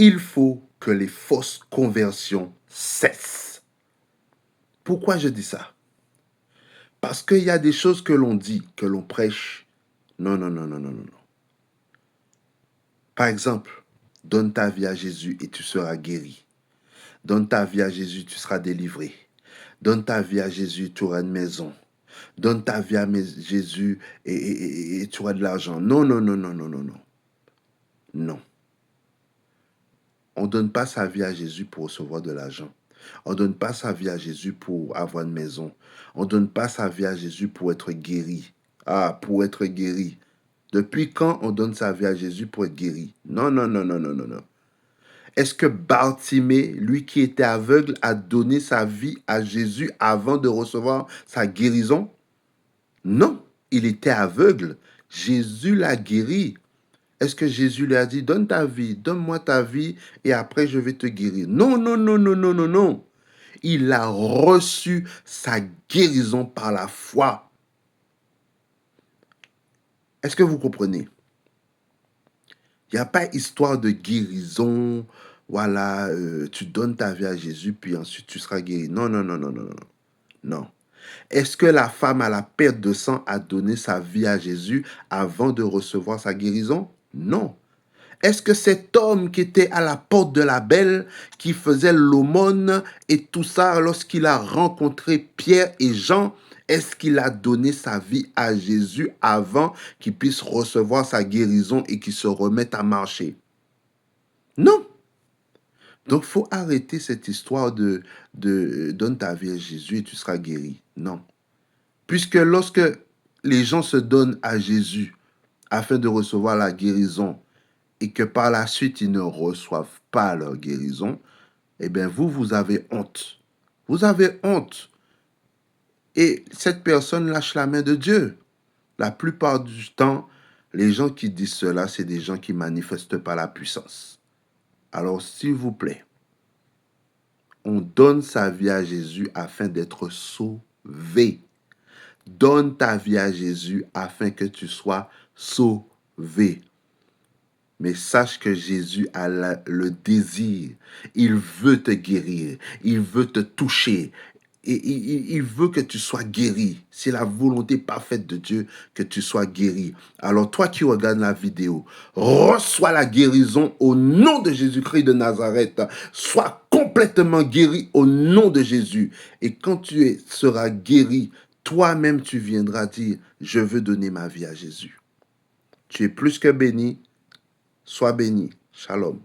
Il faut que les fausses conversions cessent. Pourquoi je dis ça? Parce qu'il y a des choses que l'on dit, que l'on prêche. Non, non, non, non, non, non. Par exemple, donne ta vie à Jésus et tu seras guéri. Donne ta vie à Jésus, tu seras délivré. Donne ta vie à Jésus, tu auras une maison. Donne ta vie à Jésus et tu auras de l'argent. Non, non, non, non, non, non, non. Non. On ne donne pas sa vie à Jésus pour recevoir de l'argent. On ne donne pas sa vie à Jésus pour avoir une maison. On ne donne pas sa vie à Jésus pour être guéri. Ah, pour être guéri. Depuis quand on donne sa vie à Jésus pour être guéri? Non, non, non, non, non, non, non. Est-ce que Bartimée, lui qui était aveugle, a donné sa vie à Jésus avant de recevoir sa guérison? Non, il était aveugle. Jésus l'a guéri. Est-ce que Jésus lui a dit, donne ta vie, donne-moi ta vie et après je vais te guérir? Non, non, non, non, non, non, non. Il a reçu sa guérison par la foi. Est-ce que vous comprenez? Il n'y a pas histoire de guérison. Voilà, tu donnes ta vie à Jésus, puis ensuite tu seras guéri. Non, non, non, non, non, non. Non. Est-ce que la femme à la perte de sang a donné sa vie à Jésus avant de recevoir sa guérison? Non. Est-ce que cet homme qui était à la porte de la belle, qui faisait l'aumône et tout ça, lorsqu'il a rencontré Pierre et Jean, est-ce qu'il a donné sa vie à Jésus avant qu'il puisse recevoir sa guérison et qu'il se remette à marcher? Non. Donc, il faut arrêter cette histoire de donne ta vie à Jésus et tu seras guéri. Non. Puisque lorsque les gens se donnent à Jésus afin de recevoir la guérison et que par la suite ils ne reçoivent pas leur guérison, eh bien vous avez honte. Vous avez honte. Et cette personne lâche la main de Dieu. La plupart du temps, les gens qui disent cela, c'est des gens qui ne manifestent pas la puissance. Alors, s'il vous plaît, on donne sa vie à Jésus afin d'être sauvé. Donne ta vie à Jésus afin que tu sois sauvé. Mais sache que Jésus a le désir. Il veut te guérir. Il veut te toucher. Et il veut que tu sois guéri. C'est la volonté parfaite de Dieu que tu sois guéri. Alors toi qui regardes la vidéo, reçois la guérison au nom de Jésus-Christ de Nazareth. Sois complètement guéri au nom de Jésus. Et quand tu seras guéri, toi-même tu viendras dire, je veux donner ma vie à Jésus. Tu es plus que béni. Sois béni. Shalom.